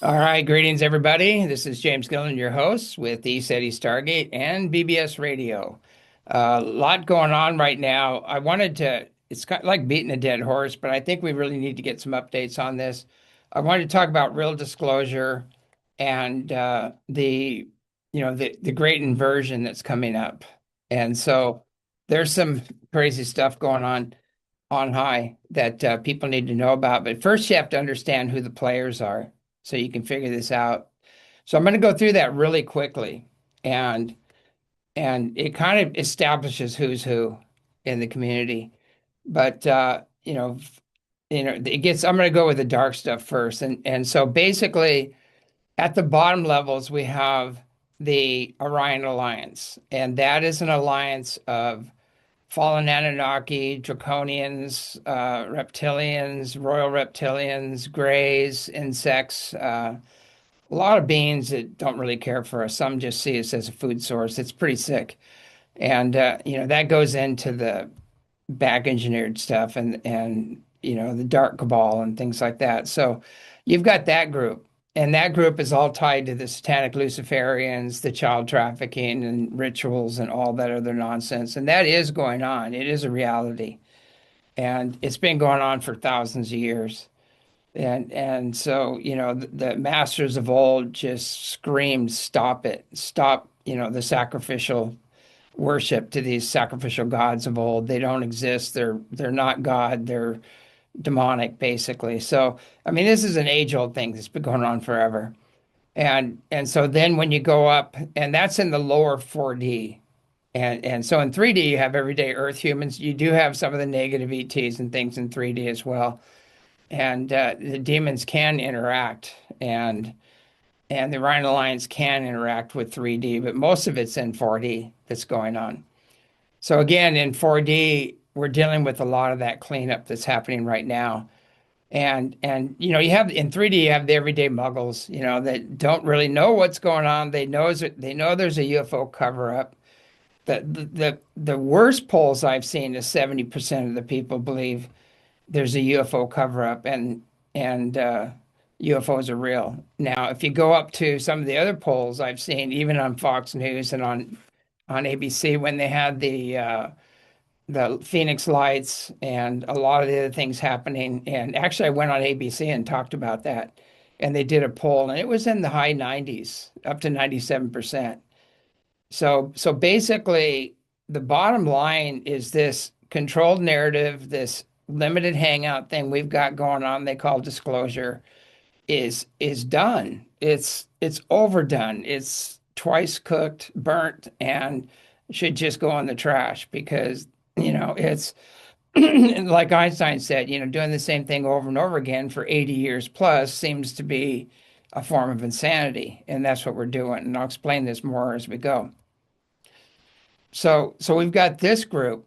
All right, greetings everybody. This is James Gilliland, your host with ECETISTARGATE and BBS Radio. A lot going on right now. It's kind of like beating a dead horse, but I think we really need to get some updates on this. I wanted to talk about real disclosure and the great inversion that's coming up. And so there's some crazy stuff going on high that people need to know about. But first, you have to understand who the players are so you can figure this out. So I'm going to go through that really quickly, and it kind of establishes who's who in the community. But it gets. I'm going to go with the dark stuff first, and so basically, at the bottom levels we have the Orion Alliance, and that is an alliance of fallen Anunnaki, draconians, reptilians, royal reptilians, greys, insects, a lot of beings that don't really care for us. Some just see us as a food source. It's pretty sick. And that goes into the back engineered stuff and the dark cabal and things like that. So you've got that group. And that group is all tied to the satanic Luciferians, the child trafficking and rituals and all that other nonsense. And that is going on. It is a reality. And it's been going on for thousands of years. And so, the masters of old just screamed, stop it. Stop, the sacrificial worship to these sacrificial gods of old. They don't exist. They're not God. They're demonic, basically. So, I mean, this is an age-old thing that's been going on forever. And so then when you go up, and that's in the lower 4D. And so in 3D, you have everyday Earth humans. You do have some of the negative ETs and things in 3D as well. And the demons can interact, and the Orion Alliance can interact with 3D, but most of it's in 4D that's going on. So again, in 4D, we're dealing with a lot of that cleanup that's happening right now. And you have in 3D, you have the everyday muggles, that don't really know what's going on. They know there's a UFO cover up. The worst polls I've seen is 70% of the people believe there's a UFO cover up and UFOs are real. Now, if you go up to some of the other polls I've seen, even on Fox News and on ABC, when they had the Phoenix Lights and a lot of the other things happening. And actually, I went on ABC and talked about that. And they did a poll, and it was in the high 90s, up to 97%. So basically, the bottom line is this controlled narrative, this limited hangout thing we've got going on, they call disclosure, is done. It's overdone. It's twice cooked, burnt, and should just go in the trash because it's like Einstein said, doing the same thing over and over again for 80 years plus seems to be a form of insanity. And that's what we're doing. And I'll explain this more as we go. So we've got this group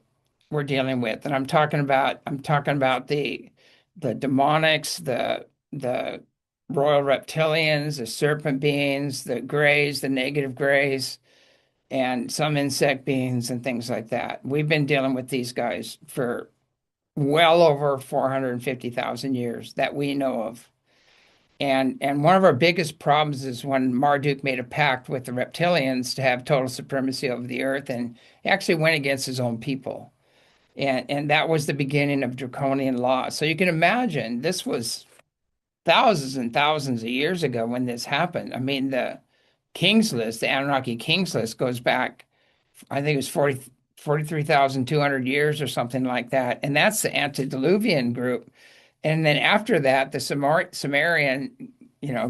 we're dealing with, and I'm talking about the demonics, the royal reptilians, the serpent beings, the greys, the negative greys, and some insect beings and things like that. We've been dealing with these guys for well over 450,000 years that we know of. And one of our biggest problems is when Marduk made a pact with the reptilians to have total supremacy over the earth, and he actually went against his own people. And that was the beginning of draconian law. So you can imagine this was thousands and thousands of years ago when this happened. I mean, the King's List, the Anunnaki King's List goes back, I think it was 43,200 years or something like that. And that's the antediluvian group. And then after that, the Sumerian,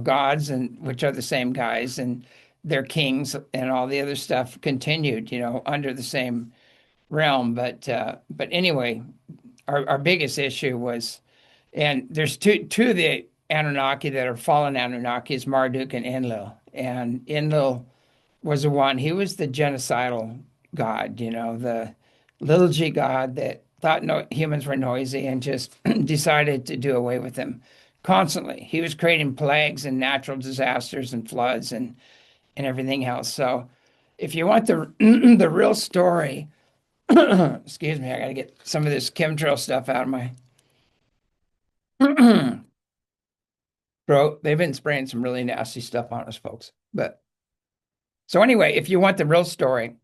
gods, and which are the same guys, and their kings and all the other stuff continued, under the same realm. But anyway, our biggest issue was, and there's two of the Anunnaki that are fallen Anunnaki is Marduk and Enlil. And Enlil was the one, he was the genocidal god, the little g god that thought no humans were noisy and just decided to do away with them constantly. He was creating plagues and natural disasters and floods and everything else. So if you want the the real story, excuse me, I got to get some of this chemtrail stuff out of my throat. They've been spraying some really nasty stuff on us, folks. But so anyway, if you want the real story,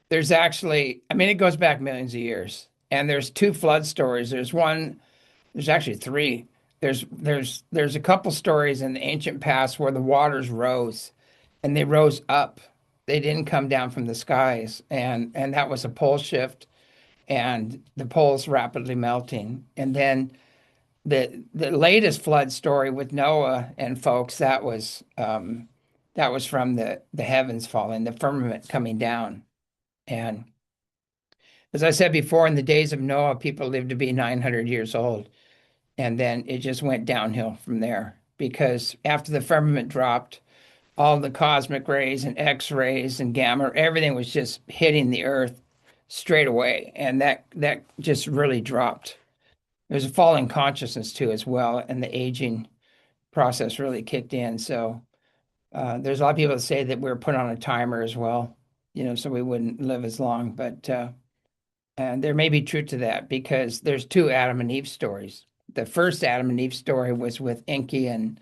there's actually, I mean, it goes back millions of years, and there's two flood stories. There's actually three. There's a couple stories in the ancient past where the waters rose, and they rose up. They didn't come down from the skies, and that was a pole shift, and the poles rapidly melting. And then the latest flood story with Noah and folks, that was from the heavens falling, the firmament coming down. And as I said before, in the days of Noah, people lived to be 900 years old. And then it just went downhill from there because after the firmament dropped, all the cosmic rays and X-rays and gamma, everything was just hitting the earth straight away. And that just really dropped. There's a fall in consciousness too, as well. And the aging process really kicked in. So there's a lot of people that say that we were put on a timer as well, so we wouldn't live as long. But and there may be truth to that because there's two Adam and Eve stories. The first Adam and Eve story was with Enki and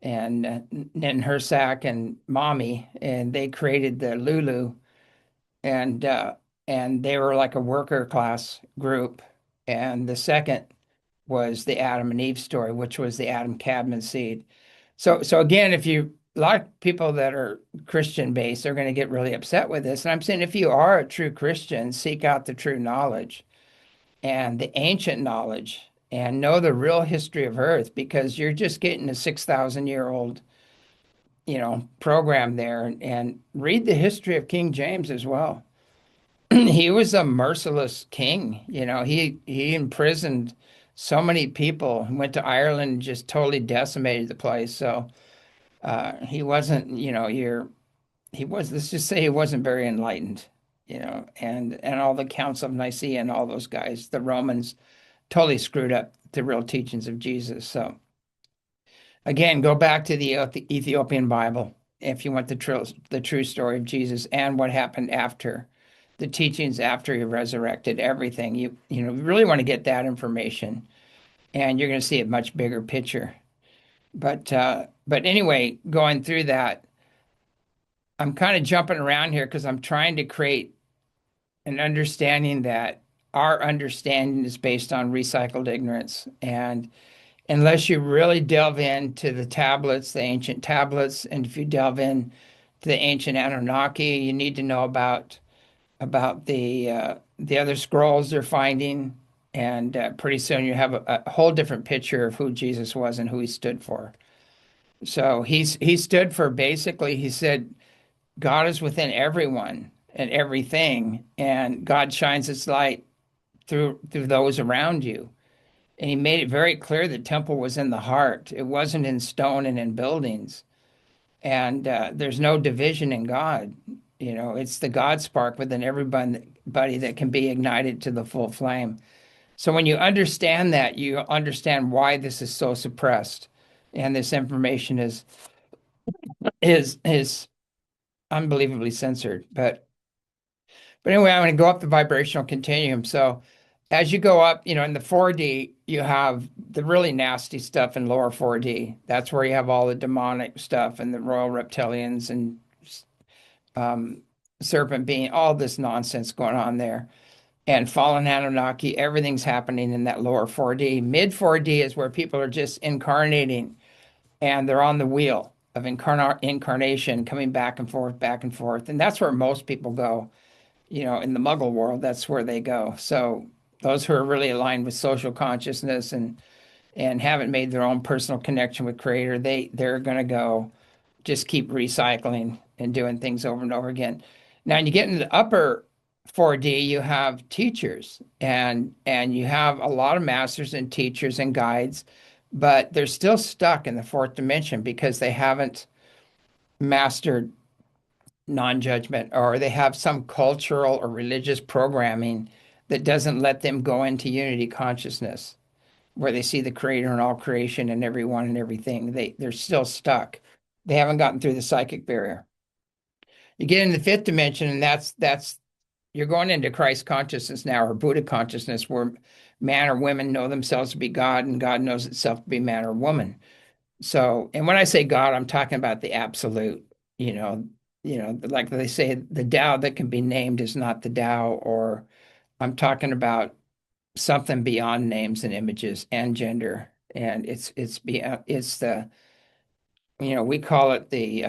Hersak and Mommy, and they created the Lulu, and they were like a worker class group. And the second was the Adam and Eve story, which was the Adam Cadman seed. So again, a lot of people that are Christian based are going to get really upset with this. And I'm saying if you are a true Christian, seek out the true knowledge and the ancient knowledge and know the real history of Earth because you're just getting a 6,000-year-old, program there and read the history of King James as well. He was a merciless king. He imprisoned so many people, went to Ireland and just totally decimated the place. So he wasn't, let's just say he wasn't very enlightened, and all the Counts of Nicaea and all those guys, the Romans totally screwed up the real teachings of Jesus. So again, go back to the Ethiopian Bible if you want the true story of Jesus and what happened after the teachings after he resurrected, everything. You really want to get that information, and you're going to see a much bigger picture. But anyway, going through that, I'm kind of jumping around here because I'm trying to create an understanding that our understanding is based on recycled ignorance. And unless you really delve into the tablets, the ancient tablets, and if you delve in to the ancient Anunnaki, you need to know about the other scrolls they're finding. And pretty soon you have a whole different picture of who Jesus was and who he stood for. So he stood for basically, he said, God is within everyone and everything, and God shines its light through those around you. And he made it very clear the temple was in the heart. It wasn't in stone and in buildings. And there's no division in God. It's the God spark within everybody that can be ignited to the full flame. So when you understand that, you understand why this is so suppressed, and this information is unbelievably censored. But anyway, I'm going to go up the vibrational continuum. So as you go up, in the 4D, you have the really nasty stuff in lower 4D. That's where you have all the demonic stuff and the royal reptilians and serpent being, all this nonsense going on there. And fallen Anunnaki, everything's happening in that lower 4D. Mid 4D is where people are just incarnating and they're on the wheel of incarnation, coming back and forth, back and forth. And that's where most people go, in the Muggle world, that's where they go. So those who are really aligned with social consciousness and haven't made their own personal connection with Creator, they're going to go just keep recycling and doing things over and over again. Now, when you get into the upper 4D, you have teachers and you have a lot of masters and teachers and guides, but they're still stuck in the fourth dimension because they haven't mastered non-judgment, or they have some cultural or religious programming that doesn't let them go into unity consciousness where they see the creator in all creation and everyone and everything. They're still stuck. They haven't gotten through the psychic barrier. You get in the fifth dimension, and that's you're going into Christ consciousness now, or Buddha consciousness, where man or women know themselves to be God, and God knows itself to be man or woman. So, and when I say God, I'm talking about the absolute. You know, like they say, the Tao that can be named is not the Tao, or I'm talking about something beyond names and images and gender, and it's beyond, it's the, we call it the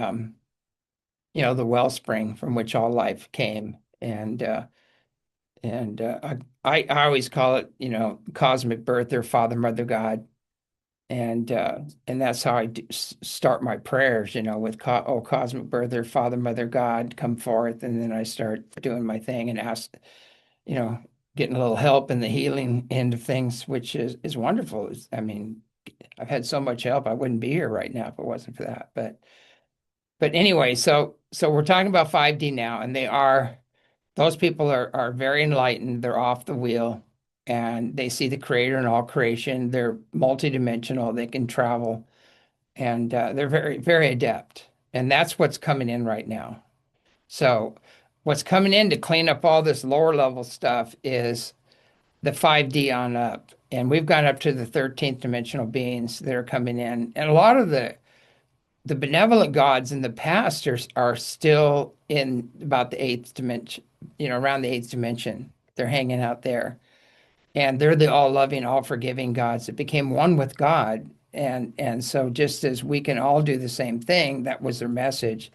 the wellspring from which all life came, and I always call it, cosmic birth, or Father, Mother, God, and that's how I start my prayers, with oh, cosmic birth, or Father, Mother, God, come forth, and then I start doing my thing and ask, you know, getting a little help in the healing end of things, which is wonderful. I mean, I've had so much help. I wouldn't be here right now if it wasn't for that. But anyway, so we're talking about 5D now, and those people are very enlightened. They're off the wheel, and they see the creator in all creation. They're multidimensional. They can travel, and they're very, very adept. And that's what's coming in right now. So what's coming in to clean up all this lower level stuff is the 5D on up. And we've gone up to the 13th dimensional beings that are coming in. And a lot of the benevolent gods in the past are still in about the eighth dimension, around the eighth dimension. They're hanging out there. And they're the all loving, all forgiving gods that became one with God. And so just as we can all do the same thing, that was their message.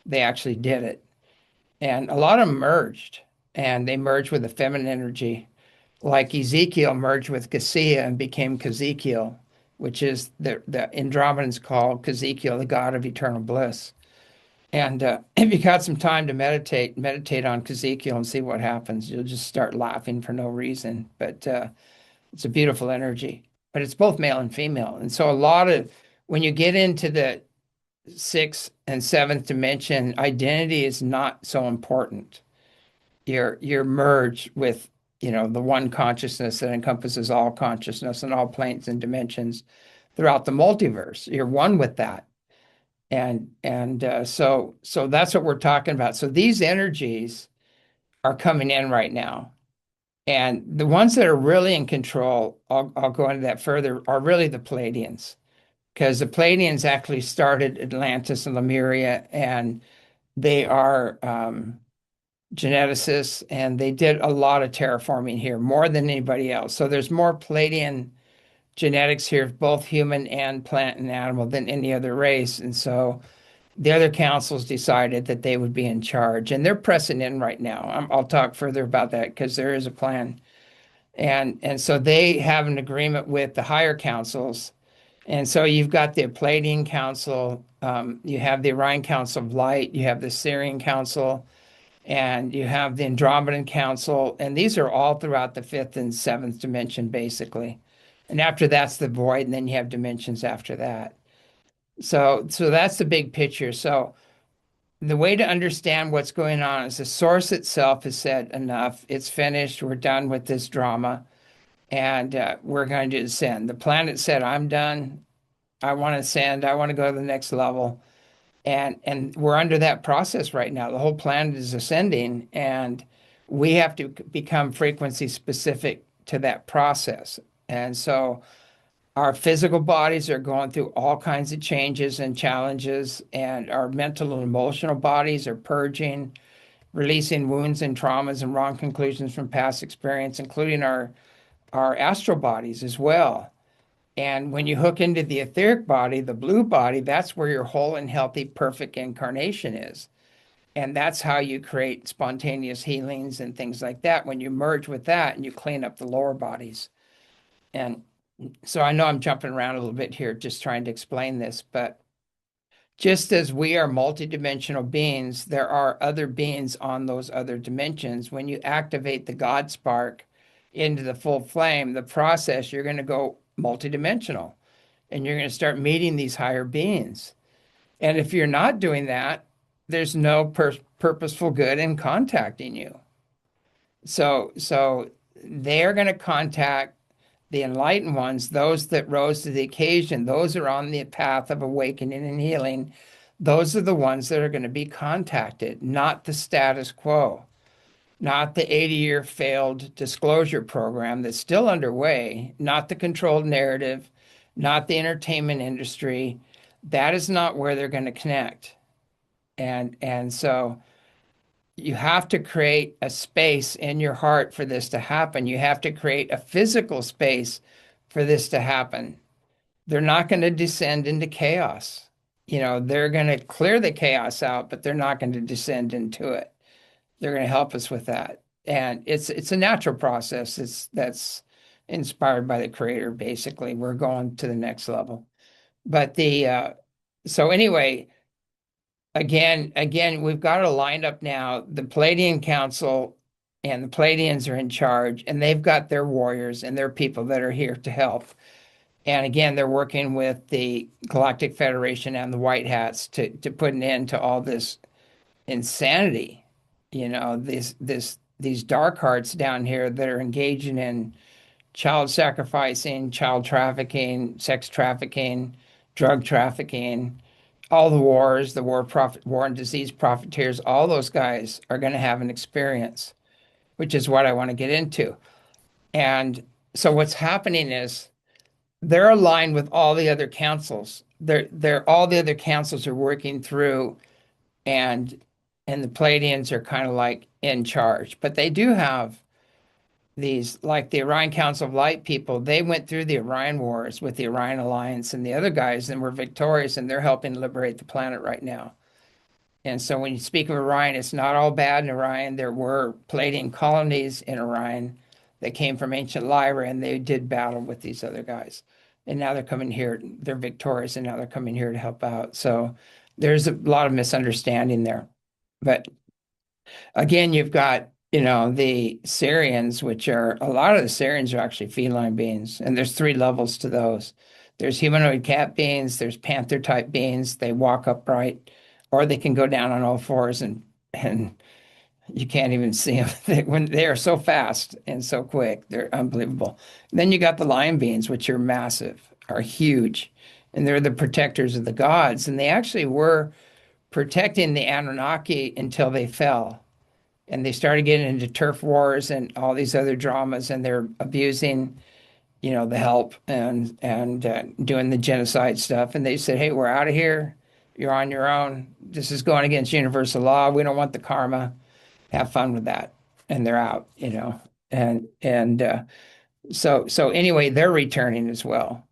They actually did it. And a lot of them merged, and they merged with the feminine energy. Like Ezekiel merged with Cassia and became Kazekiel, which is the Andromedans call Kazekiel the god of eternal bliss. And if you got some time to meditate on Kazekiel and see what happens. You'll just start laughing for no reason. But it's a beautiful energy. But it's both male and female. And so when you get into the sixth and seventh dimension, identity is not so important. You're merged with, the one consciousness that encompasses all consciousness and all planes and dimensions throughout the multiverse. You're one with that. And so that's what we're talking about. So these energies are coming in right now. And the ones that are really in control, I'll go into that further, are really the Pleiadians, because the Pleiadians actually started Atlantis and Lemuria, and they are geneticists, and they did a lot of terraforming here, more than anybody else. So there's more Pleiadian genetics here, both human and plant and animal, than any other race. And so the other councils decided that they would be in charge, and they're pressing in right now. I'll talk further about that because there is a plan. And so they have an agreement with the higher councils. And so you've got the Pleiadian Council, you have the Orion Council of Light, you have the Sirian Council, and you have the Andromedan Council, and these are all throughout the fifth and seventh dimension, basically. And after that's the void, and then you have dimensions after that. So that's the big picture. So the way to understand what's going on is the source itself has said enough. It's finished. We're done with this drama, and we're going to ascend. The planet said, "I'm done. I want to ascend. I want to go to the next level." And we're under that process right now. The whole planet is ascending, and we have to become frequency specific to that process. And so our physical bodies are going through all kinds of changes and challenges, and our mental and emotional bodies are purging, releasing wounds and traumas and wrong conclusions from past experience, including our astral bodies as well. And when you hook into the etheric body, the blue body, that's where your whole and healthy, perfect incarnation is. And that's how you create spontaneous healings and things like that, when you merge with that and you clean up the lower bodies. And so I know I'm jumping around a little bit here, just trying to explain this, but just as we are multidimensional beings, there are other beings on those other dimensions. When you activate the God spark into the full flame, the process, you're going to go multidimensional. and you're going to start meeting these higher beings. And if you're not doing that, there's no purposeful good in contacting you. So they're going to contact the enlightened ones, those that rose to the occasion, those are on the path of awakening and healing. Those are the ones that are going to be contacted, not the status quo, not the 80-year failed disclosure program that's still underway, not the controlled narrative, not the entertainment industry. That is not where they're going to connect. And so you have to create a space in your heart for this to happen. You have to create a physical space for this to happen. They're not going to descend into chaos. They're going to clear the chaos out, but they're not going to descend into it. They're going to help us with that. And it's a natural process. That's inspired by the creator, basically. We're going to the next level. But so anyway, again, we've got it lined up now. The Palladian Council and the Palladians are in charge, and they've got their warriors and their people that are here to help. And again, they're working with the Galactic Federation and the White Hats to put an end to all this insanity. These dark hearts down here that are engaging in child sacrificing, child trafficking, sex trafficking, drug trafficking, all the wars, the war and disease profiteers, all those guys are going to have an experience, which is what I want to get into. And so what's happening is they're aligned with all the other councils. They're all the other councils are working through, and the Palladians are kind of like in charge. But they do have these, like the Orion Council of Light people, they went through the Orion Wars with the Orion Alliance and the other guys and were victorious, and they're helping liberate the planet right now. And so when you speak of Orion, it's not all bad in Orion. There were Palladian colonies in Orion that came from ancient Lyra, and they did battle with these other guys. And now they're coming here, they're victorious, and now they're coming here to help out. So there's a lot of misunderstanding there. But again, you've got the Sirians, which are a lot of the Sirians are actually feline beings, and there's 3 levels to those. There's humanoid cat beings, there's panther type beings. They walk upright, or they can go down on all fours, and you can't even see them when they are so fast and so quick. They're unbelievable. Then you got the lion beings, which are massive, are huge, and they're the protectors of the gods. And they actually were protecting the Anunnaki until they fell. And they started getting into turf wars and all these other dramas, and they're abusing, the help and doing the genocide stuff. And they said, "Hey, we're out of here. You're on your own. This is going against universal law. We don't want the karma. Have fun with that." And they're out, so anyway, they're returning as well.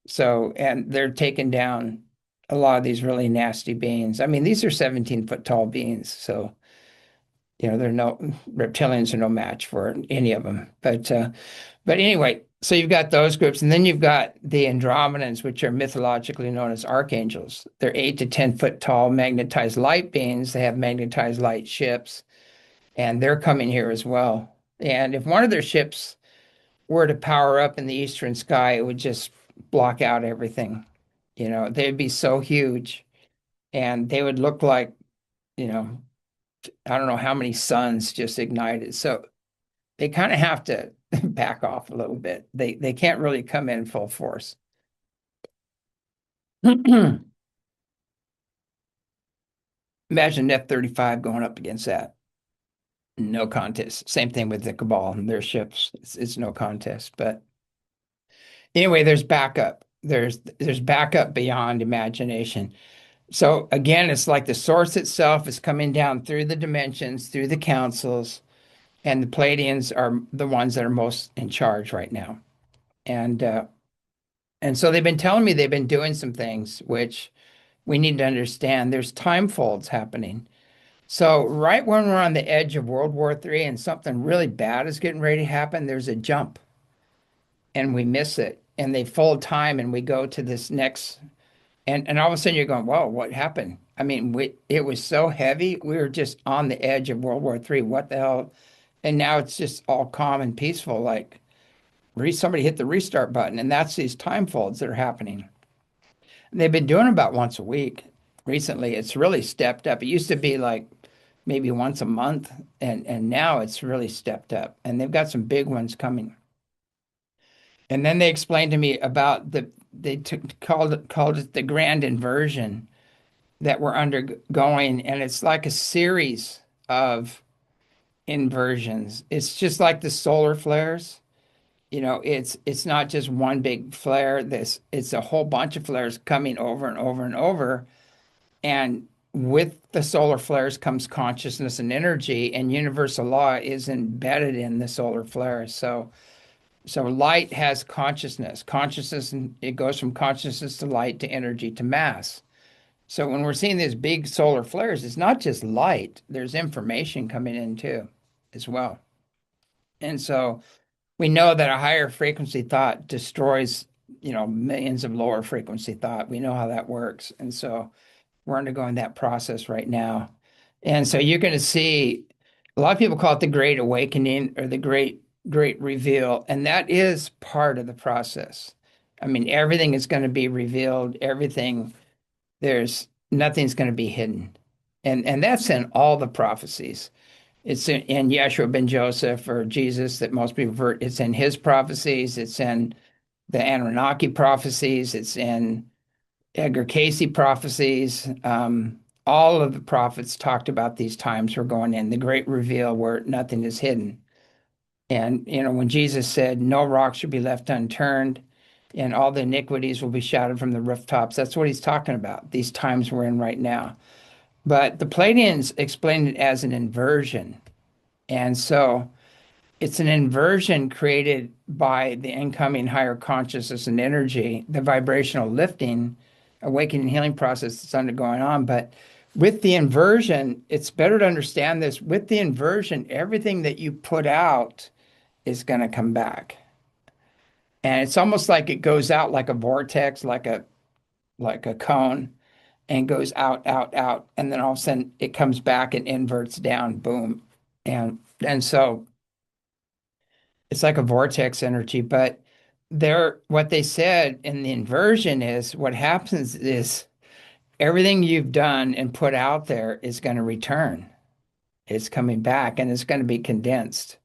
So, and they're taking down a lot of these really nasty beings. I mean, these are 17-foot tall beings, so. They're no reptilians are no match for any of them. But anyway, so you've got those groups, and then you've got the Andromedans, which are mythologically known as archangels. They're 8 to 10-foot tall magnetized light beings. They have magnetized light ships, and they're coming here as well. And if one of their ships were to power up in the eastern sky, it would just block out everything. They'd be so huge, and they would look like, I don't know how many suns just ignited. So they kind of have to back off a little bit. They can't really come in full force. Imagine F-35 going up against that. No contest. Same thing with the Cabal and their ships. It's no contest. But anyway, there's backup. There's backup beyond imagination. So again, it's like the source itself is coming down through the dimensions, through the councils, and the Palladians are the ones that are most in charge right now. And so they've been telling me they've been doing some things which we need to understand. There's time folds happening. So right when we're on the edge of World War III and something really bad is getting ready to happen, there's a jump, and we miss it. And they fold time, and we go to this next. And all of a sudden you're going, whoa, what happened? I mean, it was so heavy. We were just on the edge of World War III. What the hell? And now it's just all calm and peaceful. Like somebody hit the restart button. And that's these time folds that are happening. They've been doing about once a week recently. It's really stepped up. It used to be like maybe once a month, and now it's really stepped up. And they've got some big ones coming. And then they explained to me about called it the grand inversion that we're undergoing, and it's like a series of inversions. It's just like the solar flares. It's not just one big flare. It's a whole bunch of flares coming over and over and over. And with the solar flares comes consciousness and energy, and universal law is embedded in the solar flares. So light has consciousness. Consciousness, it goes from consciousness to light to energy to mass. So when we're seeing these big solar flares, it's not just light, there's information coming in too, as well. And so we know that a higher frequency thought destroys, millions of lower frequency thought. We know how that works. And so we're undergoing that process right now. And so you're going to see a lot of people call it the Great Awakening or the Great Reveal. And that is part of the process. I mean, everything is going to be revealed, everything, there's nothing's going to be hidden. And that's in all the prophecies. It's in Yeshua ben Joseph or Jesus that most people refer. It's in his prophecies. It's in the Anunnaki prophecies. It's in Edgar Casey prophecies. All of the prophets talked about these times we're going in, the great reveal where nothing is hidden. And, when Jesus said, no rock should be left unturned and all the iniquities will be shouted from the rooftops, that's what he's talking about, these times we're in right now. But the Pleiadians explained it as an inversion. And so it's an inversion created by the incoming higher consciousness and energy, the vibrational lifting, awakening healing process that's undergoing on. But with the inversion, it's better to understand this. With the inversion, everything that you put out is going to come back. And it's almost like it goes out like a vortex, like a cone, and goes out, out, out, and then all of a sudden it comes back and inverts down, boom. And so it's like a vortex energy, but what they said in the inversion is what happens is everything you've done and put out there is going to return. It's coming back and it's going to be condensed.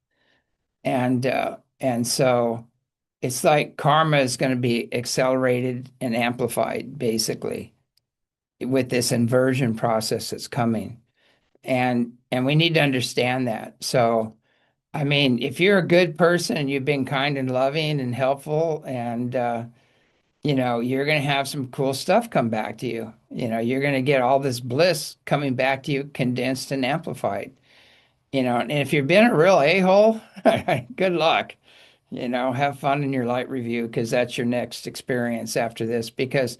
And so it's like karma is going to be accelerated and amplified basically with this inversion process that's coming. And we need to understand that. So I mean, if you're a good person and you've been kind and loving and helpful, and you're going to have some cool stuff come back to you. You're going to get all this bliss coming back to you, condensed and amplified. And if you've been a real a-hole, good luck. Have fun in your light review because that's your next experience after this. Because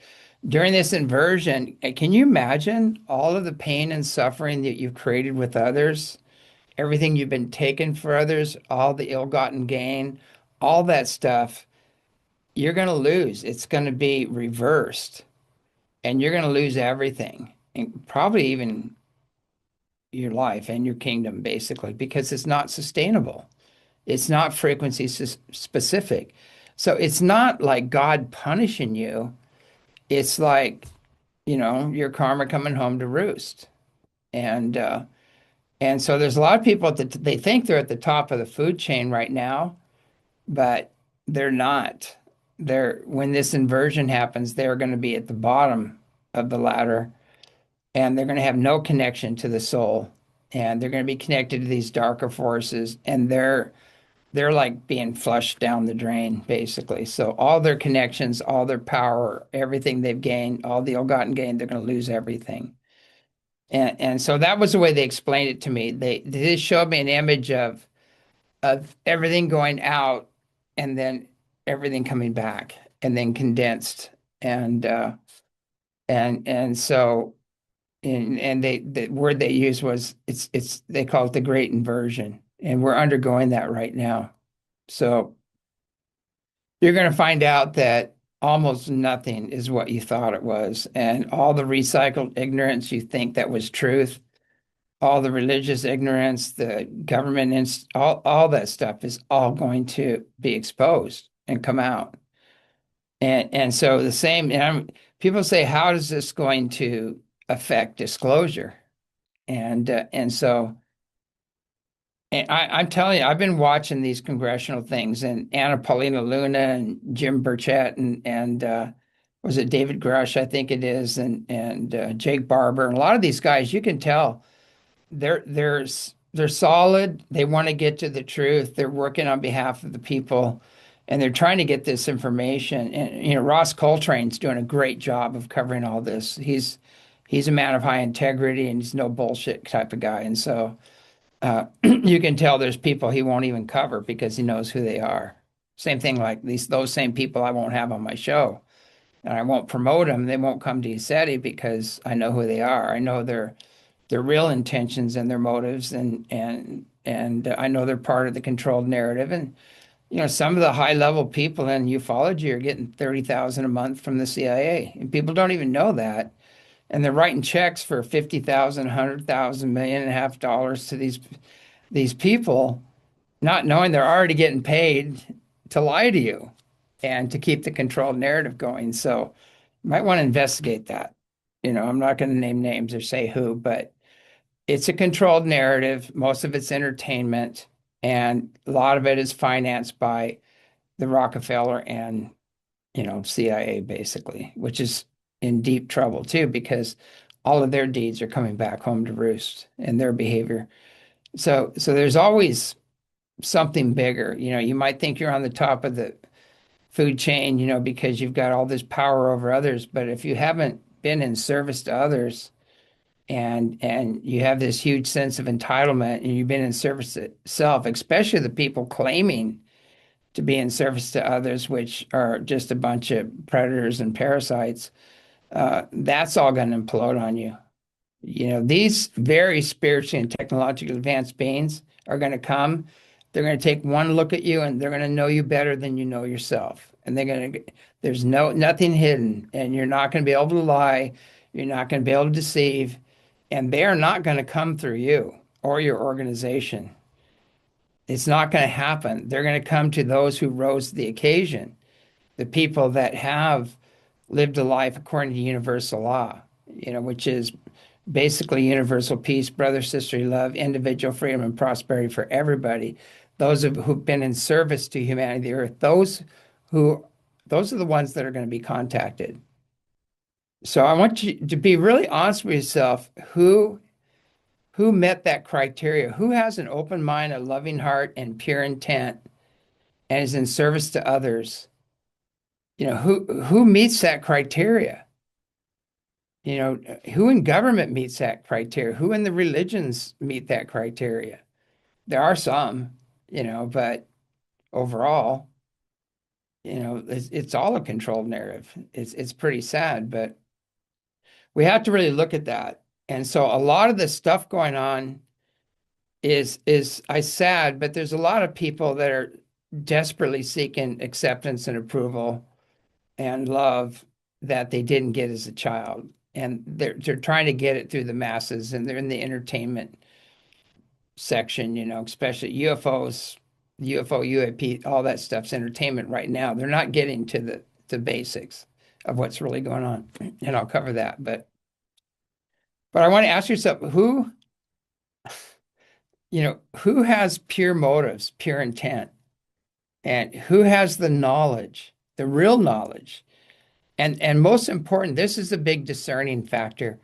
during this inversion, can you imagine all of the pain and suffering that you've created with others? Everything you've been taking for others, all the ill-gotten gain, all that stuff, you're going to lose. It's going to be reversed, and you're going to lose everything, and probably even your life and your kingdom, basically, because it's not sustainable. It's not frequency specific. So it's not like God punishing you. It's like, your karma coming home to roost. And so there's a lot of people that they think they're at the top of the food chain right now, but they're not. When this inversion happens, they're going to be at the bottom of the ladder, and they're going to have no connection to the soul, and they're going to be connected to these darker forces, and they're like being flushed down the drain, basically. So all their connections, all their power, everything they've gained, all the ill-gotten gain, they're going to lose everything. And so that was the way they explained it to me. They showed me an image of everything going out and then everything coming back and then condensed. And so the word they used was it's they call it the great inversion. And we're undergoing that right now. So you're going to find out that almost nothing is what you thought it was. And all the recycled ignorance you think that was truth, all the religious ignorance, the government, all that stuff is all going to be exposed and come out. And so the same, people say, how is this going to affect disclosure? And so I'm telling you, I've been watching these congressional things, and Anna Paulina Luna and Jim Burchett and was it David Grush, I think it is, and Jake Barber, and a lot of these guys, you can tell they're solid. They want to get to the truth. They're working on behalf of the people, and they're trying to get this information. And Ross Coltrane's doing a great job of covering all this. He's a man of high integrity, and he's no bullshit type of guy. And so you can tell there's people he won't even cover because he knows who they are. Same thing like those same people I won't have on my show, and I won't promote them. They won't come to ECETI because I know who they are. I know their real intentions and their motives, and I know they're part of the controlled narrative. And some of the high level people in ufology are getting 30,000 a month from the CIA, and people don't even know that. And they're writing checks for 50,000, 100,000, million and a half dollars to these people, not knowing they're already getting paid to lie to you and to keep the controlled narrative going. So you might want to investigate that. I'm not going to name names or say who, but it's a controlled narrative. Most of it's entertainment, and a lot of it is financed by the Rockefeller and CIA basically, which is in deep trouble too because all of their deeds are coming back home to roost and their behavior. So there's always something bigger. You might think you're on the top of the food chain, because you've got all this power over others, but if you haven't been in service to others and you have this huge sense of entitlement and you've been in service to self, especially the people claiming to be in service to others, which are just a bunch of predators and parasites, that's all going to implode on you. These very spiritually and technologically advanced beings are going to come. They're going to take one look at you and they're going to know you better than you know yourself. And there's nothing hidden, and you're not going to be able to lie. You're not going to be able to deceive, and they're not going to come through you or your organization. It's not going to happen. They're going to come to those who rose to the occasion, the people that have lived a life according to universal law, which is basically universal peace, brother, sisterly love, individual freedom, and prosperity for everybody. Who've been in service to humanity, the earth, those are the ones that are going to be contacted. So I want you to be really honest with yourself. Who met that criteria? Who has an open mind, a loving heart, and pure intent, and is in service to others? Who meets that criteria? Who in government meets that criteria? Who in the religions meet that criteria? There are some, but overall, it's all a controlled narrative. It's pretty sad, but we have to really look at that. And so a lot of the stuff going on is sad, but there's a lot of people that are desperately seeking acceptance and approval and love that they didn't get as a child. And they're trying to get it through the masses, and they're in the entertainment section, especially UFOs, UFO, UAP, all that stuff's entertainment right now. They're not getting to the basics of what's really going on. And I'll cover that. But I want to ask yourself, who has pure motives, pure intent, and who has the knowledge, the real knowledge? And most important, this is a big discerning factor.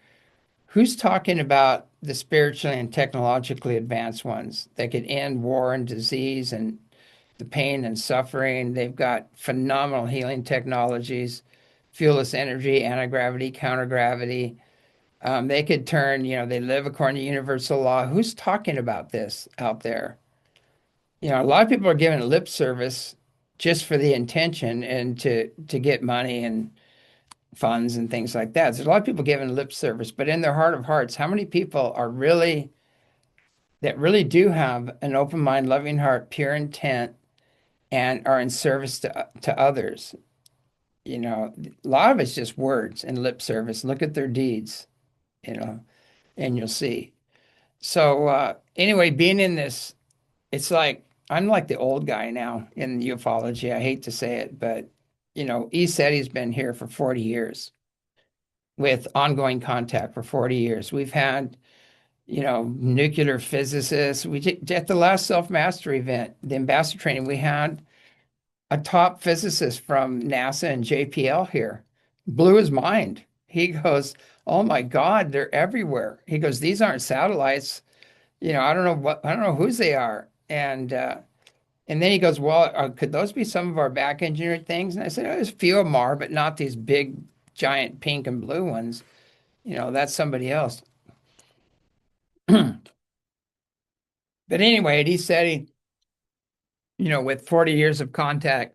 Who's talking about the spiritually and technologically advanced ones that could end war and disease and the pain and suffering? They've got phenomenal healing technologies, fuelless energy, anti-gravity, counter-gravity. They could turn, they live according to universal law. Who's talking about this out there? A lot of people are giving lip service just for the intention and to get money and funds and things like that. There's a lot of people giving lip service, but in their heart of hearts, how many people are really do have an open mind, loving heart, pure intent, and are in service to others? A lot of it's just words and lip service. Look at their deeds, and you'll see. So anyway, being in this, it's like I'm like the old guy now in ufology. I hate to say it, but ECETI's been here for 40 years with ongoing contact for 40 years. We've had, nuclear physicists. At the last self-mastery event, the ambassador training, we had a top physicist from NASA and JPL here. Blew his mind. He goes, "Oh my God, they're everywhere." He goes, "These aren't satellites. I don't know whose they are." And then he goes, "Well, could those be some of our back engineered things?" And I said, "Oh, there's a few of them are, but not these big, giant pink and blue ones. That's somebody else." But anyway, he said with 40 years of contact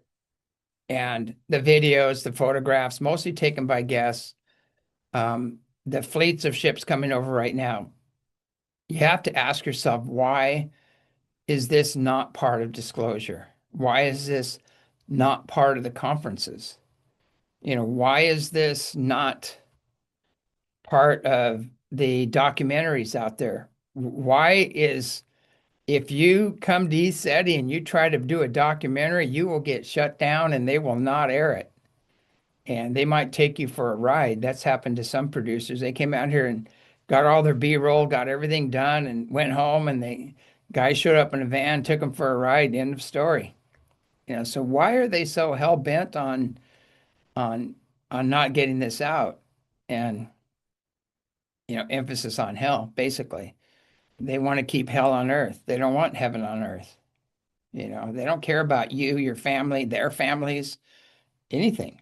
and the videos, the photographs, mostly taken by guests, the fleets of ships coming over right now, you have to ask yourself, why is this not part of disclosure? Why is this not part of the conferences? Why is this not part of the documentaries out there? Why is If you come to ECETI and you try to do a documentary, you will get shut down and they will not air it. And they might take you for a ride. That's happened to some producers. They came out here and got all their B-roll, got everything done, and went home. And the guy showed up in a van, took them for a ride. End of story. So why are they so hell bent on on not getting this out? And emphasis on hell, basically. They want to keep hell on earth. They don't want heaven on earth. They don't care about you, your family, their families, anything.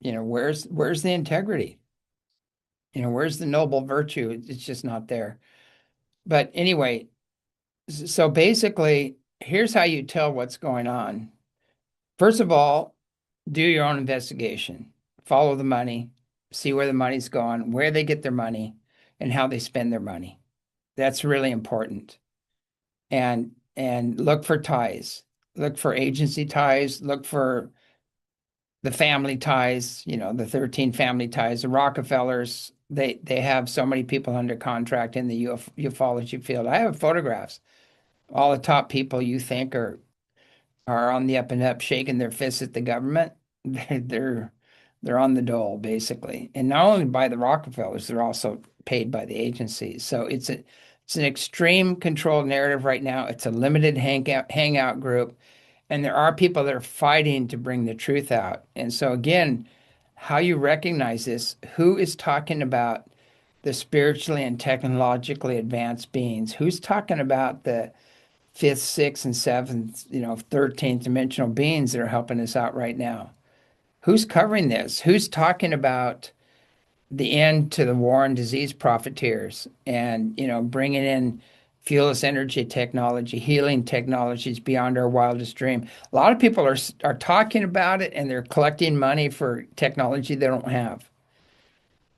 Where's the integrity? Where's the noble virtue? It's just not there. But anyway, so basically, here's how you tell what's going on. First of all, do your own investigation. Follow the money, see where the money's going, where they get their money, and how they spend their money. That's really important. And look for ties. Look for agency ties. Look for the family ties, the 13 family ties. The Rockefellers, they have so many people under contract in the ufology field. I have photographs. All the top people you think are on the up and up, shaking their fists at the government. They're they're on the dole, basically. And not only by the Rockefellers, they're also paid by the agencies. So it's an extreme controlled narrative right now. It's a limited hangout group. And there are people that are fighting to bring the truth out. And so again, how you recognize this, who is talking about the spiritually and technologically advanced beings? Who's talking about the fifth, sixth, and seventh, 13th dimensional beings that are helping us out right now? Who's covering this? Who's talking about the end to the war and disease profiteers and, bringing in fuelless energy technology, healing technologies beyond our wildest dream? A lot of people are talking about it, and they're collecting money for technology they don't have.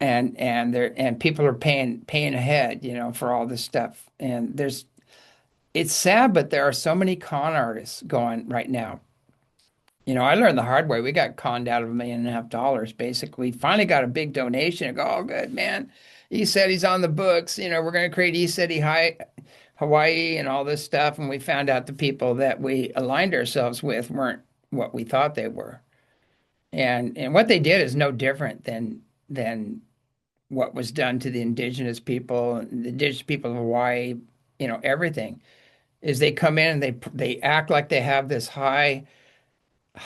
And people are paying ahead, for all this stuff. And it's sad, but there are so many con artists going right now. I learned the hard way. We got conned out of $1.5 million, basically. Finally got a big donation. I go, "Oh, good, man. He said he's on the books. We're going to create ECETI Hawaii and all this stuff." And we found out the people that we aligned ourselves with weren't what we thought they were. And what they did is no different than what was done to the indigenous people of Hawaii, everything. Is they come in and they act like they have this high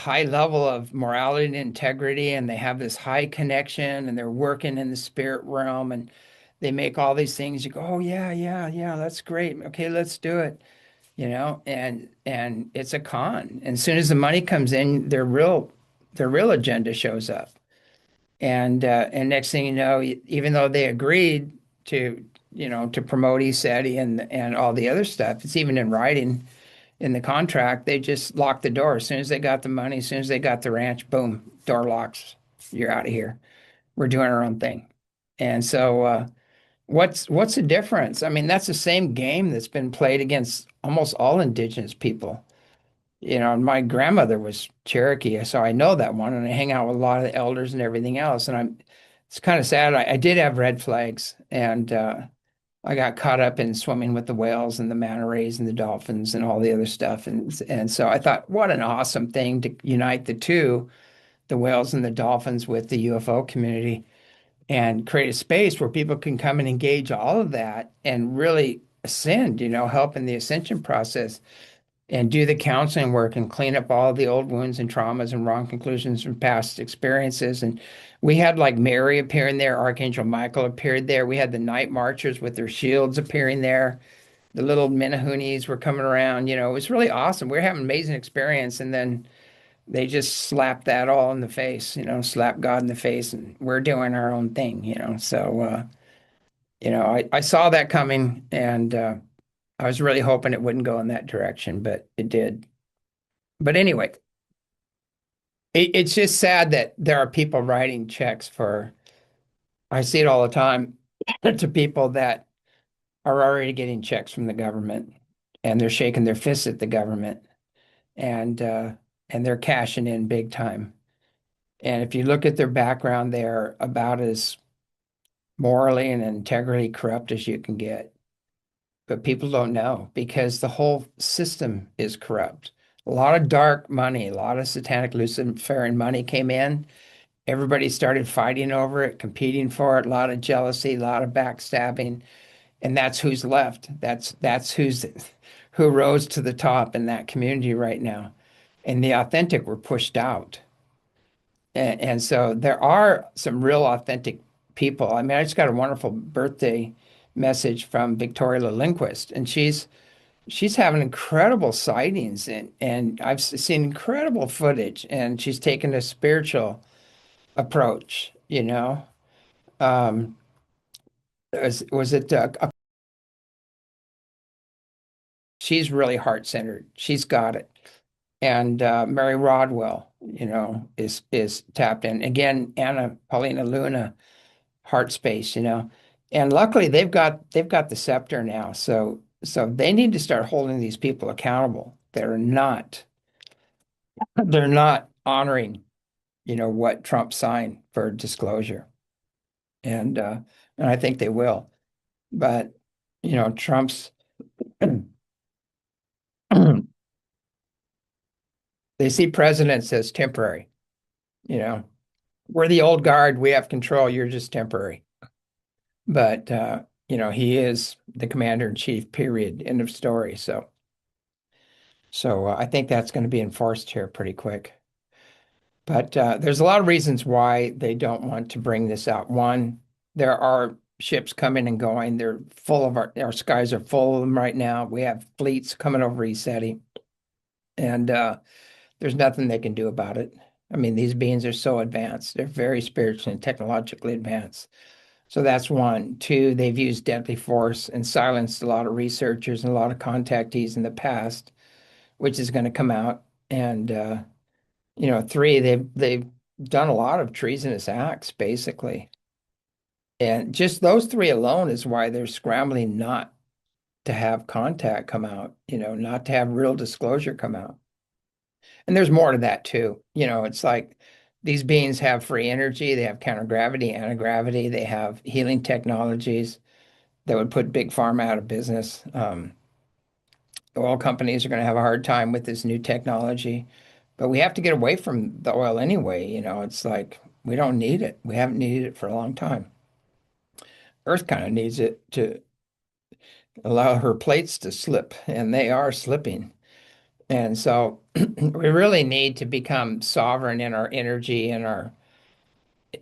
level of morality and integrity, and they have this high connection, and they're working in the spirit realm, and they make all these things. You go, "Oh yeah, yeah, yeah, that's great. Okay, let's do it." And it's a con. And as soon as the money comes in, their real agenda shows up. And next thing you know, even though they agreed to promote ECETI and all the other stuff, it's even in writing in the contract, they just locked the door. As soon as they got the money, as soon as they got the ranch, boom, door locks. You're out of here. We're doing our own thing. And so, what's the difference? I mean, that's the same game that's been played against almost all indigenous people. My grandmother was Cherokee, so I know that one, and I hang out with a lot of the elders and everything else. And it's kind of sad. I did have red flags, and I got caught up in swimming with the whales and the manta rays and the dolphins and all the other stuff. And so I thought, what an awesome thing to unite the the whales and the dolphins with the UFO community and create a space where people can come and engage all of that and really ascend, help in the ascension process and do the counseling work and clean up all the old wounds and traumas and wrong conclusions from past experiences. And we had like Mary appearing there, Archangel Michael appeared there. We had the night marchers with their shields appearing there. The little Menahunis were coming around. It was really awesome. We were having an amazing experience. And then they just slapped that all in the face, slapped God in the face, and we're doing our own thing. So, I saw that coming, and I was really hoping it wouldn't go in that direction, but it did. But anyway, it's just sad that there are people writing checks for, I see it all the time, to people that are already getting checks from the government, and they're shaking their fists at the government, and uh, and they're cashing in big time. And if you look at their background, they're about as morally and integrity corrupt as you can get. But people don't know because the whole system is corrupt. A lot of dark money, a lot of satanic Luciferian money came in. Everybody started fighting over it, competing for it, a lot of jealousy, a lot of backstabbing, and that's who's left. That's who rose to the top in that community right now. And the authentic were pushed out. And so there are some real authentic people. I mean, I just got a wonderful birthday message from Victoria Lindquist, and she's having incredible sightings, and I've seen incredible footage, and she's taken a spiritual approach. Um, was it she's really heart-centered. She's got it. And Mary Rodwell, is tapped in. Again, Anna Paulina Luna, heart space. And luckily they've got the scepter now. So they need to start holding these people accountable. They're not honoring, what Trump signed for disclosure. And I think they will. But, Trump's they see presidents as temporary, you know. We're the old guard, we have control, you're just temporary. But he is the commander in chief, period. End of story. So I think that's going to be enforced here pretty quick. But there's a lot of reasons why they don't want to bring this out. One, there are ships coming and going. They're full of our skies are full of them right now. We have fleets coming over ECETI, and there's nothing they can do about it. I mean, these beings are so advanced. They're very spiritually and technologically advanced. So that's one. Two, they've used deadly force and silenced a lot of researchers and a lot of contactees in the past, which is going to come out. And three, they've done a lot of treasonous acts, basically. And just those three alone is why they're scrambling not to have contact come out, not to have real disclosure come out. And there's more to that too. It's like these beings have free energy, they have counter-gravity, anti-gravity, they have healing technologies that would put big pharma out of business. Oil companies are going to have a hard time with this new technology, but we have to get away from the oil anyway. It's like we don't need it. We haven't needed it for a long time. Earth kind of needs it to allow her plates to slip, and they are slipping. And so we really need to become sovereign in our energy and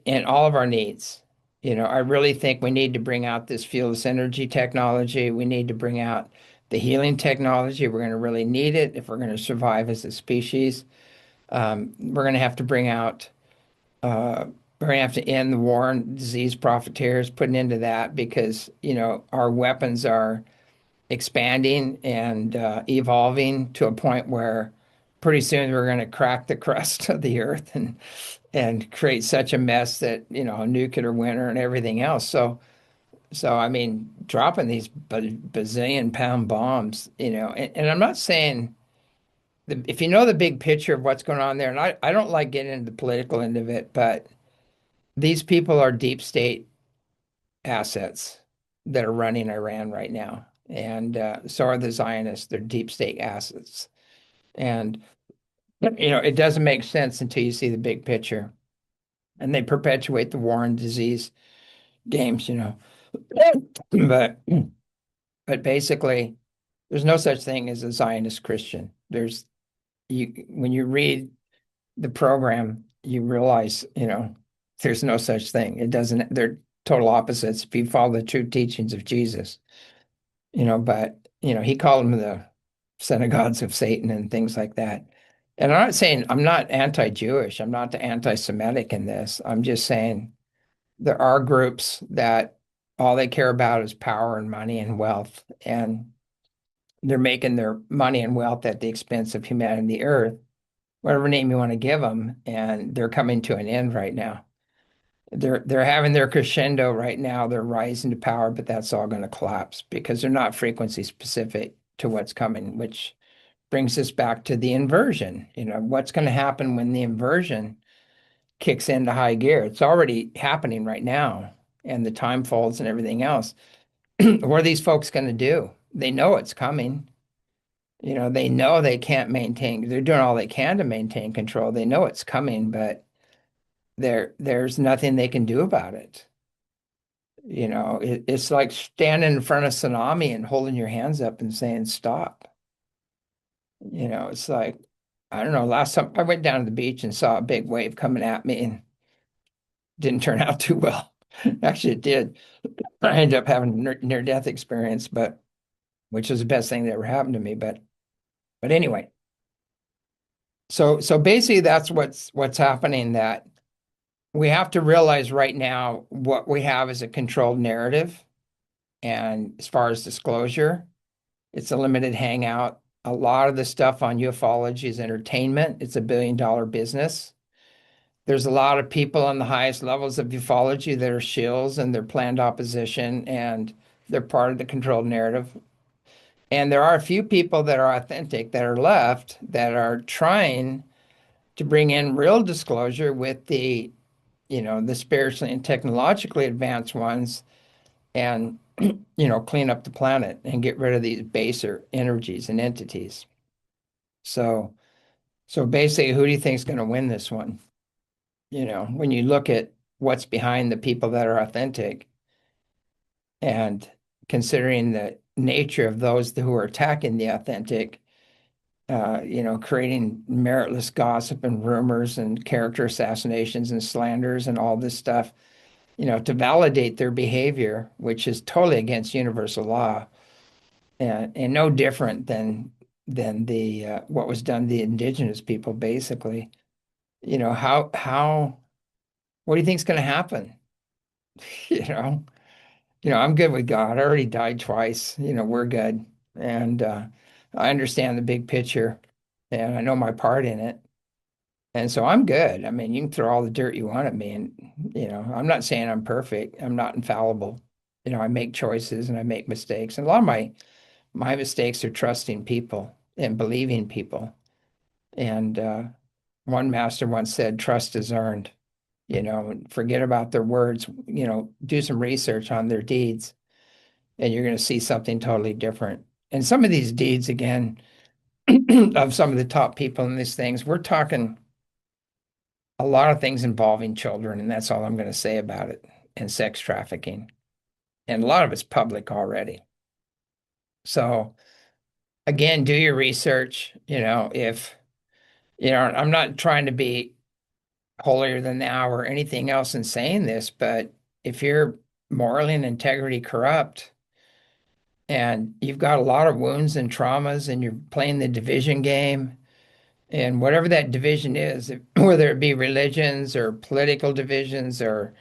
in all of our needs. I really think we need to bring out this fieldless energy technology. We need to bring out the healing technology. We're going to really need it if we're going to survive as a species. We're going to have to bring out, we're going to have to end the war on disease profiteers, put an end to that because, our weapons are expanding and evolving to a point where pretty soon we're going to crack the crust of the earth and create such a mess that a nuclear winter and everything else. So I mean, dropping these bazillion pound bombs, and I'm not saying if you know the big picture of what's going on there, and I don't like getting into the political end of it, but these people are deep state assets that are running Iran right now. And so are the Zionists. They're deep state assets. And It doesn't make sense until you see the big picture. And they perpetuate the war and disease games. But but basically, there's no such thing as a Zionist Christian. There's you when you read the program, you realize, there's no such thing. It doesn't, they're total opposites if you follow the true teachings of Jesus. But he called them the synagogues of Satan and things like that. And I'm not saying I'm not anti-Jewish, I'm not anti-Semitic in this. I'm just saying there are groups that all they care about is power and money and wealth, and they're making their money and wealth at the expense of humanity and the earth, whatever name you want to give them, and they're coming to an end right now. They're having their crescendo right now. They're rising to power, but that's all going to collapse because they're not frequency specific to what's coming, which brings us back to the inversion. What's going to happen when the inversion kicks into high gear? It's already happening right now, and the time folds and everything else. What are these folks going to do? They know it's coming. They know they can't maintain, they're doing all they can to maintain control. They know it's coming, but there's nothing they can do about it. It's like standing in front of tsunami and holding your hands up and saying, stop. It's like, I don't know, last time I went down to the beach and saw a big wave coming at me and didn't turn out too well. Actually, it did. I ended up having a near-death experience, but which was the best thing that ever happened to me. But anyway, so basically that's what's happening, that we have to realize right now what we have is a controlled narrative. And as far as disclosure, it's a limited hangout. A lot of the stuff on ufology is entertainment. It's a billion-dollar business. There's a lot of people on the highest levels of ufology that are shills and they're planned opposition and they're part of the controlled narrative. And there are a few people that are authentic that are left that are trying to bring in real disclosure with the spiritually and technologically advanced ones, and clean up the planet and get rid of these baser energies and entities. So basically, who do you think is going to win this one? When you look at what's behind the people that are authentic and considering the nature of those who are attacking the authentic, creating meritless gossip and rumors and character assassinations and slanders and all this stuff, to validate their behavior, which is totally against universal law and no different than the what was done to the indigenous people, basically. How what do you think is going to happen? You know, I'm good with God. I already died twice. We're good, and I understand the big picture, and I know my part in it. And so I'm good. I mean, you can throw all the dirt you want at me. And, I'm not saying I'm perfect. I'm not infallible. I make choices and I make mistakes. And a lot of my mistakes are trusting people and believing people. And one master once said, trust is earned. Forget about their words, do some research on their deeds, and you're going to see something totally different. And some of these deeds, again, of some of the top people in these things, we're talking a lot of things involving children, and that's all I'm going to say about it, and sex trafficking. And a lot of it's public already. So again, do your research. If I'm not trying to be holier than thou or anything else in saying this, but if you're morally and integrity corrupt and you've got a lot of wounds and traumas and you're playing the division game, and whatever that division is, whether it be religions or political divisions or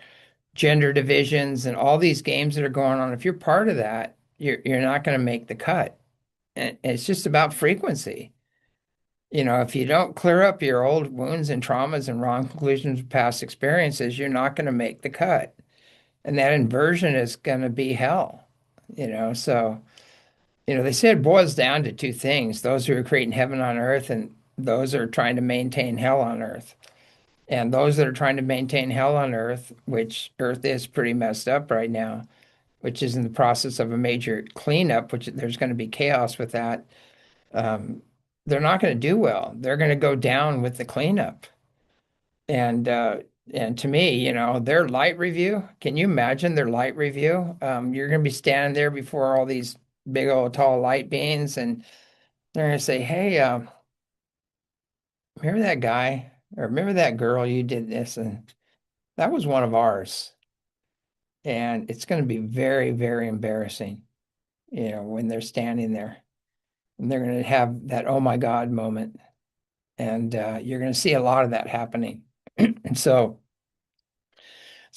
gender divisions and all these games that are going on, if you're part of that, you're not going to make the cut. And it's just about frequency. If you don't clear up your old wounds and traumas and wrong conclusions of past experiences, you're not going to make the cut. And that inversion is going to be hell. So, they say it boils down to two things: those who are creating heaven on earth and those who are trying to maintain hell on earth. And those that are trying to maintain hell on earth, which earth is pretty messed up right now, which is in the process of a major cleanup, which there's going to be chaos with that. Um, they're not going to do well. They're going to go down with the cleanup. And to me, their light review, can you imagine their light review? You're going to be standing there before all these big old tall light beams, and they're going to say, "Hey, remember that guy or remember that girl you did this?" And that was one of ours. And it's going to be very, very embarrassing, when they're standing there and they're going to have that "oh my God" moment. And you're going to see a lot of that happening. And so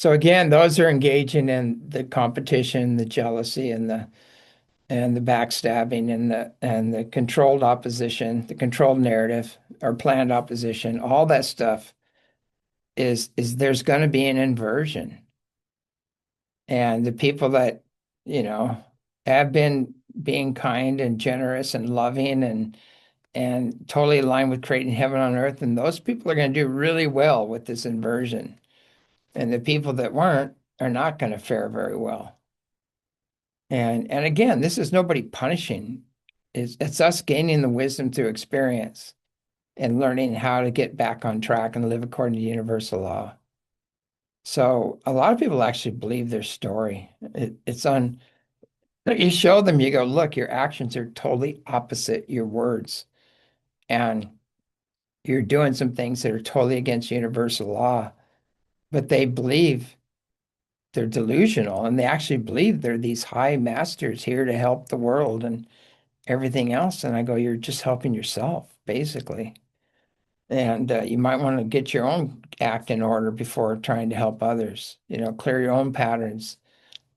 again, those are engaging in the competition, the jealousy, and the backstabbing, and the controlled opposition, the controlled narrative, or planned opposition. All that stuff is there's going to be an inversion, and the people that have been being kind and generous and loving and totally aligned with creating heaven on earth, and those people are going to do really well with this inversion. And the people that weren't are not going to fare very well. And again, this is nobody punishing. It's us gaining the wisdom through experience and learning how to get back on track and live according to universal law. So a lot of people actually believe their story. It's on, you show them, you go, look, your actions are totally opposite your words. And you're doing some things that are totally against universal law, but they believe they're delusional, and they actually believe they're these high masters here to help the world and everything else. And I go, you're just helping yourself, basically. And you might want to get your own act in order before trying to help others. Clear your own patterns,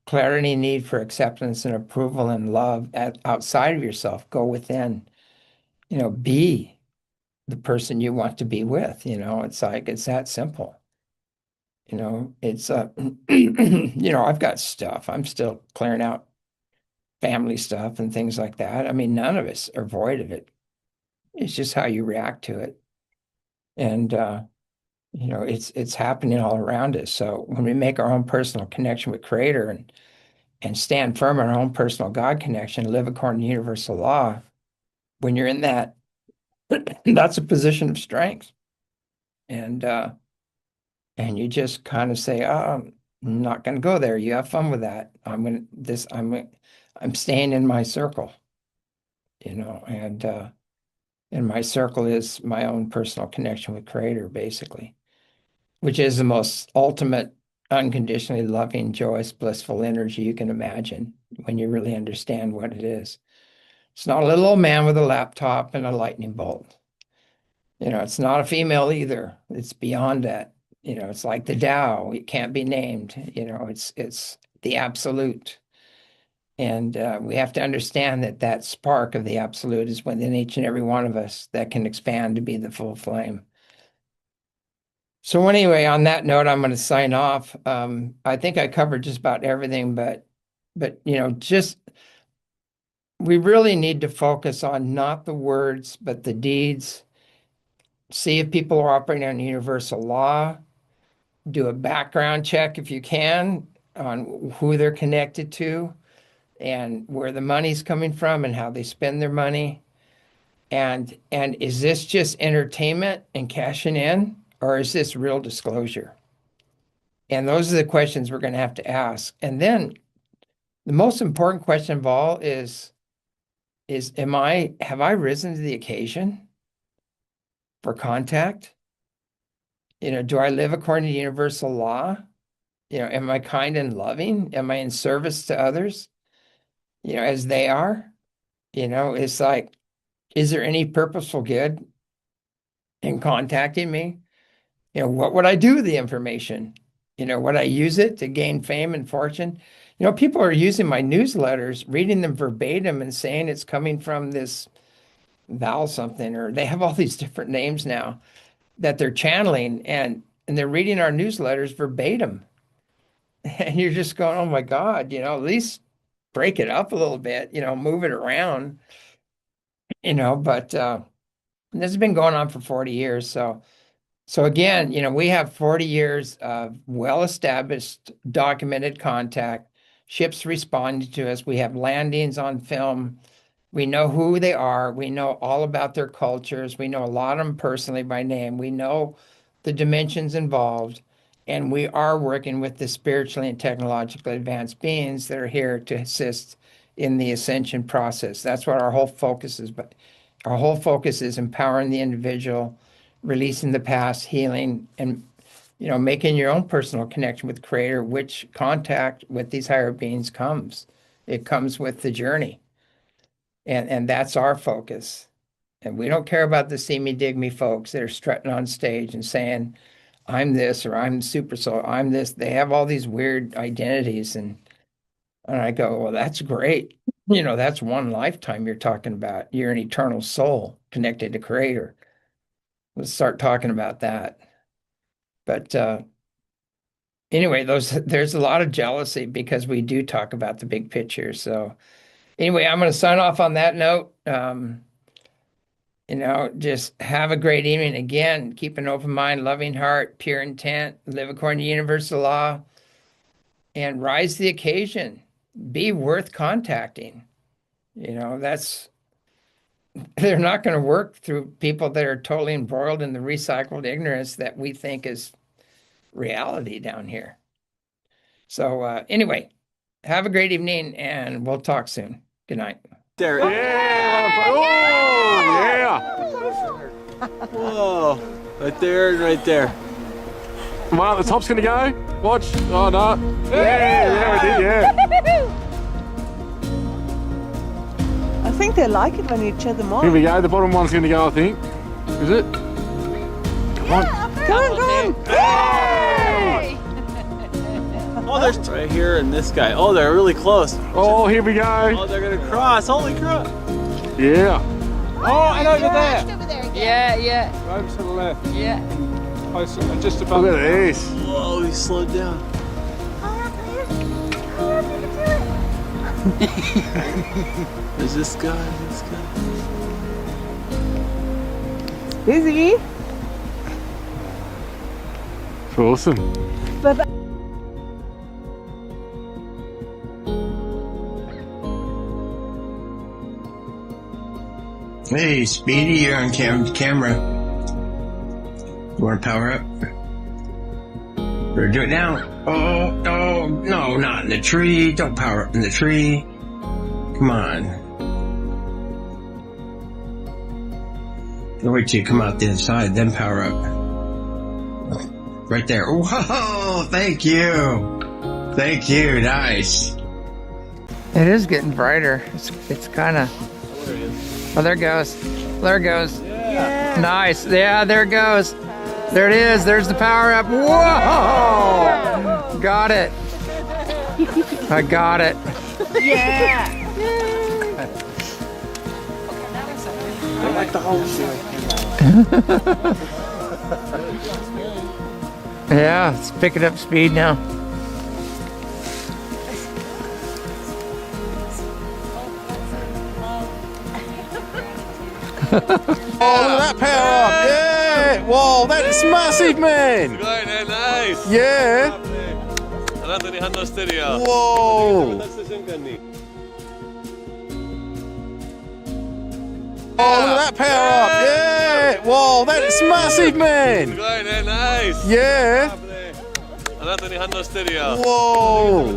clear any need for acceptance and approval and love outside of yourself. Go within. Be the person you want to be with. It's like it's that simple. It's I've got stuff. I'm still clearing out family stuff and things like that. I mean, none of us are void of it. It's just how you react to it. And it's happening all around us. So when we make our own personal connection with Creator and stand firm in our own personal God connection, live according to universal law, when you're in that, that's a position of strength. And you just kind of say, "Oh, I'm not going to go there. You have fun with that. I'm staying in my circle, and my circle is my own personal connection with Creator, basically, which is the most ultimate, unconditionally loving, joyous, blissful energy you can imagine when you really understand what it is. It's not a little old man with a laptop and a lightning bolt. It's not a female either. It's beyond that. It's like the Tao. It can't be named. It's the absolute. And we have to understand that spark of the absolute is within each and every one of us that can expand to be the full flame. So anyway, on that note, I'm going to sign off. I think I covered just about everything, but just we really need to focus on not the words, but the deeds. See if people are operating on universal law. Do a background check if you can on who they're connected to and where the money's coming from and how they spend their money. And is this just entertainment and cashing in, or is this real disclosure? And those are the questions we're going to have to ask. And then the most important question of all is have I risen to the occasion for contact? Do I live according to universal law? Am I kind and loving? Am I in service to others, as they are? It's like, is there any purposeful good in contacting me? What would I do with the information? Would I use it to gain fame and fortune? People are using my newsletters, reading them verbatim and saying it's coming from this Val something, or they have all these different names now that they're channeling, and they're reading our newsletters verbatim. And you're just going, oh my God, at least break it up a little bit, move it around, but this has been going on for 40 years. So again, we have 40 years of well-established documented contact, ships responding to us. We have landings on film. We know who they are. We know all about their cultures. We know a lot of them personally by name. We know the dimensions involved. And we are working with the spiritually and technologically advanced beings that are here to assist in the ascension process. That's what our whole focus is. But our whole focus is empowering the individual, releasing the past, healing, and making your own personal connection with Creator, which contact with these higher beings comes. It comes with the journey. And that's our focus. And we don't care about the see me, dig me folks that are strutting on stage and saying, I'm this, or I'm super soul, I'm this. They have all these weird identities. And I go, well, that's great. That's one lifetime you're talking about. You're an eternal soul connected to Creator. Let's start talking about that. But anyway, there's a lot of jealousy because we do talk about the big picture. So anyway, I'm going to sign off on that note. Just have a great evening. Again, keep an open mind, loving heart, pure intent, live according to universal law, and rise to the occasion. Be worth contacting. They're not going to work through people that are totally embroiled in the recycled ignorance that we think is reality down here. So anyway, have a great evening, and we'll talk soon. Good night. There. Yeah. Oh, yeah. Whoa. Right there and right there. Well, the top's going to go. Watch. Oh, no. Yeah, we did, yeah. I think they like it when you check them on. Here we go. The bottom one's going to go, I think. Is it? Come on. Come on. Hey! Oh, there's right here and this guy. Oh, they're really close. Oh, here we go. Oh, they're going to cross. Holy crap. Yeah. Oh, and over there. Yeah. Over to the left. Yeah. Close, just above. Look at this. Whoa, he slowed down. There's this guy. Busy. It's awesome. But Hey, Speedy, you're on camera. You want to power up? Or do it now? Oh, no, not in the tree. Don't power up in the tree. Come on. Wait till you come out the inside, then power up. Right there. Whoa, thank you. Thank you, nice. It is getting brighter. It's kind of... Oh, there it goes. There it goes. yeah. Nice. Yeah, there it goes. There it is. There's the power up. Whoa! Got it. I got it. Yeah. I like the whole show. Yeah, it's picking up speed now. Oh, look at that power up. Yeah. Whoa, that is massive, man. Nice. Yeah. Whoa. Oh, look at that power up. Yeah. Whoa, that is massive, man. Nice. Yeah. Whoa.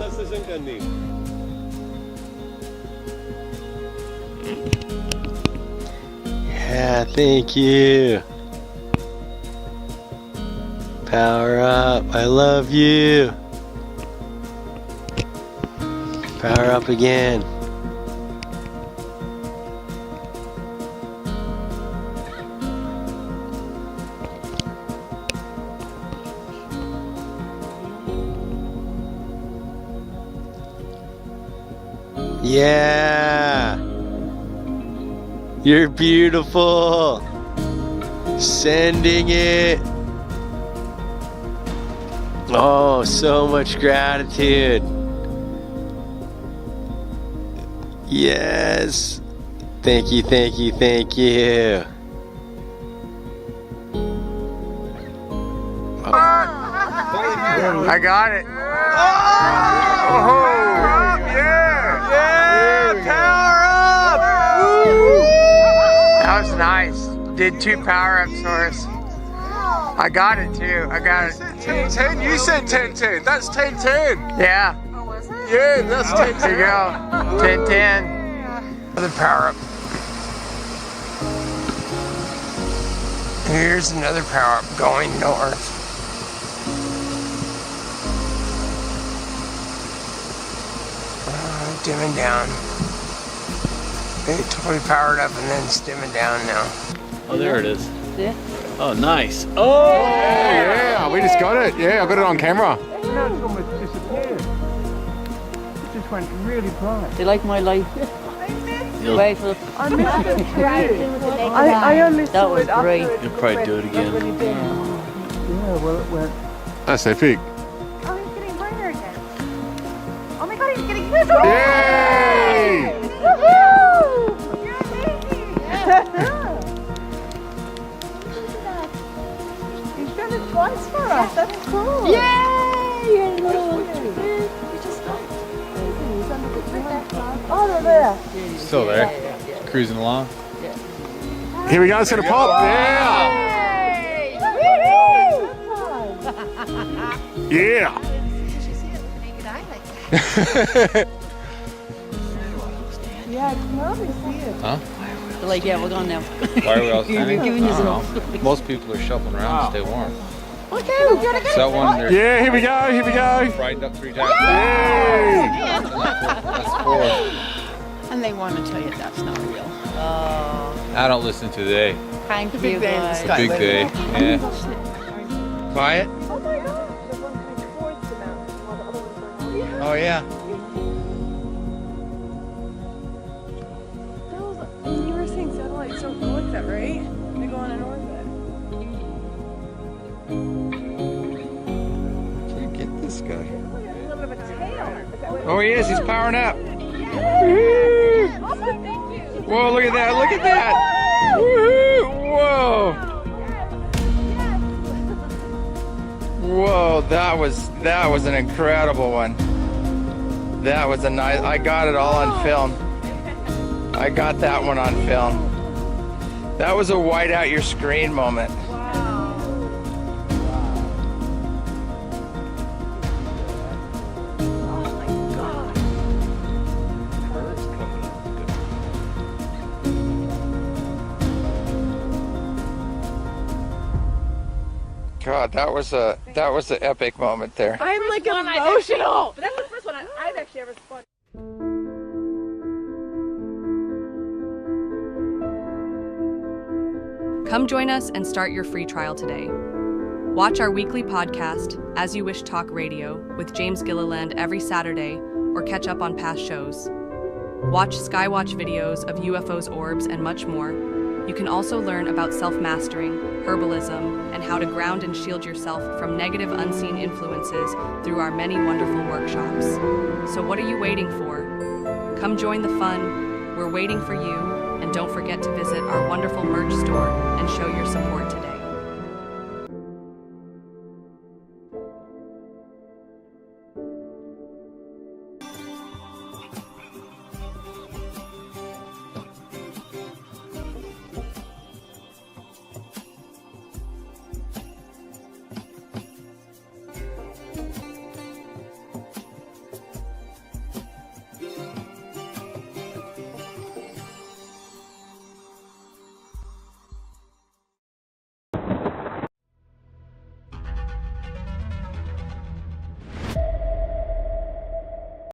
Yeah, thank you. Power up. I love you. Power up again. Yeah. You're beautiful. Sending it. Oh, so much gratitude. Yes. Thank you, thank you, thank you. I got it. Oh, yeah. Yeah, power up! Woo! That was nice. Did 2 power-ups for us. I got it too. I got it. 10-10? You said 10-10. That's 10-10. Yeah. Yeah, that's 10-10. There you go. 10-10. Another power-up. Here's another power-up going north. Dimming down. It totally powered up and then it's dimming down now. Oh, there it is. Yeah. Oh, nice. Oh! Yeah, we just got it. Yeah, I got it on camera. It's almost disappeared. It just went really bright. They like my life. You'll, Wait for I missed it too. I only That saw was it after great. it You'll probably do it again. when it did. Yeah, well, it went. That's epic. Oh, he's getting brighter again. Oh my god, he's getting bigger. Yay! Woohoo! You're amazing. He's done it twice for us. That's cool. Yay! You're little. You just got. Oh, they're there. Still there. Cruising along. Here we go, it's gonna pop. Yeah! Yeah! Yeah, I can hardly see it. Huh? They're like, yeah, we're gone now. Why are we all standing? You're giving I yourself. don't know. Most people are shuffling around to stay warm. Okay, we gotta Is that one there? Yeah, here we go, here we go. Frightened up 3 times. Yay! That's 4. And they want to tell you that's not real. I don't listen today. Thank you, big day in the guys. It's a big day. Yeah. Quiet? Oh my god. The one coming towards the mountain while the other one's going on. Oh yeah. You were saying satellites don't go like that, right? They go on an orbit. Can't get this guy. A little bit of a tail. Oh, he is. He's powering up. Oh, thank you. Whoa, look at that. Look at that. Woohoo! Whoa. Whoa, that was an incredible one. That was a nice. I got it all on film. I got that one on film. That was a white out your screen moment. God, that was an epic moment there. I'm like emotional. But that's the first one I've actually ever spotted. Come join us and start your free trial today. Watch our weekly podcast, As You Wish Talk Radio, with James Gilliland every Saturday, or catch up on past shows. Watch Skywatch videos of UFOs, orbs, and much more. You can also learn about self-mastering, herbalism, and how to ground and shield yourself from negative unseen influences through our many wonderful workshops. So what are you waiting for? Come join the fun. We're waiting for you. And don't forget to visit our wonderful merch store and show your support today.